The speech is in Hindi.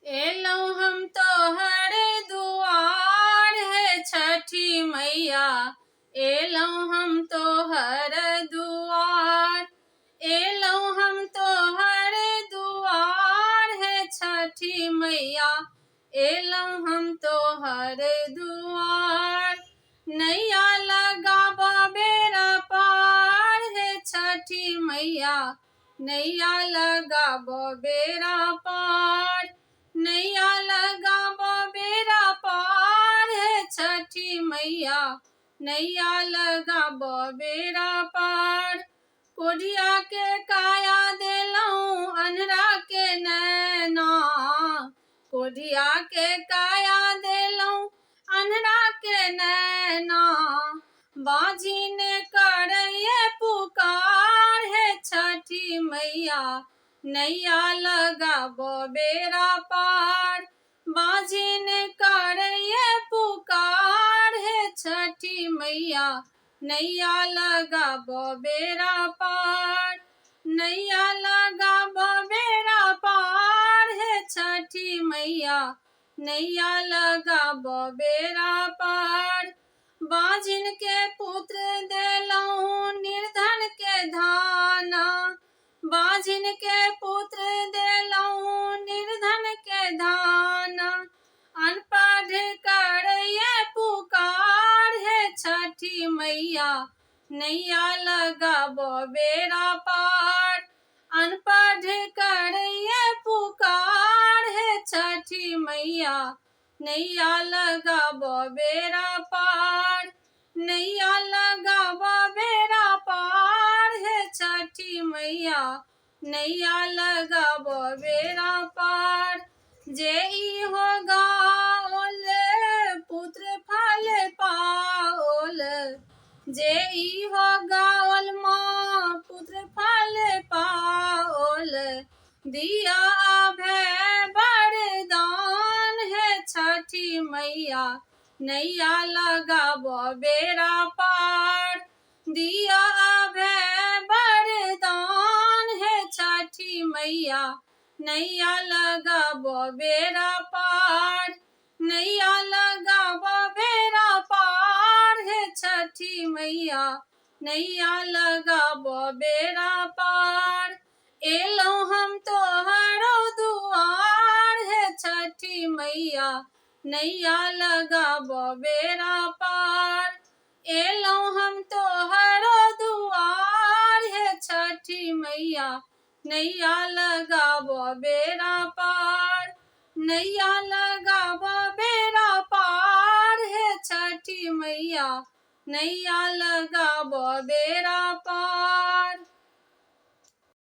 एलौ हम तोहर दुआर है छठी मैया। एलौ हम तोहर दुआर। एलौ हम तोहर दुआर है छठी मैया। एलौ हम तोहर दुआर। नैया लगाबो बेरा पार है छठी मैया। नैया लगाबो बेरा पार। नैया लगाबो बेरा पार है छठी मैया। नैया लगाबो बेरा पार। कोढ़िया के काया देलौं अन्हरा के नैना। कोढ़िया के काया देलौं अन्हरा के नैना। बाझिन करैये पुकार है छठी मैया। नैया लगाबो बेरा पार। बाझिन करैये पुकार है छठी मैया। नैया लगाबो बेरा पार। नैया लगाबो बेरा पार है छठी मैया। नैया लगाबो बेरा पार। बाझिन के पुत्र देलौं निर्धन के धाना। बाझिन के पुत्र देलौं निर्धन के धाना। अनपढ़ करैये पुकार है छठी मैया। नैया लगाबो बेरा पार। अनपढ़ करैये पुकार है छठी मैया। नैया लगाबो बेरा पार। नैया लगाबो बेरा पार है छठी मैया। नैया लगाबो बेरा पार। जे इहो गाओल पुत्र फल पाओल। जे इहो गाओल माँ पुत्र फल पाओल। दिया अभय वरदान है छठी मैया। नैया लगाबो बेरा पार। दिया अभय वरदान है छठी मैया। नैया लगाबो बेरा पार। नैया लगाबो बेरा पार है छठी मैया। नैया लगाबो बेरा पार। एलौ हम तोहरो दुआर है छठी मैया। नैया लगाबो बेरा पार। एलौ हम तोहरो दुआर है छठी मैया। नैया लगाबो बेरा पार। नैया लगाबो बेरा पार है छठी मैया। नैया लगाबो बेरा पार।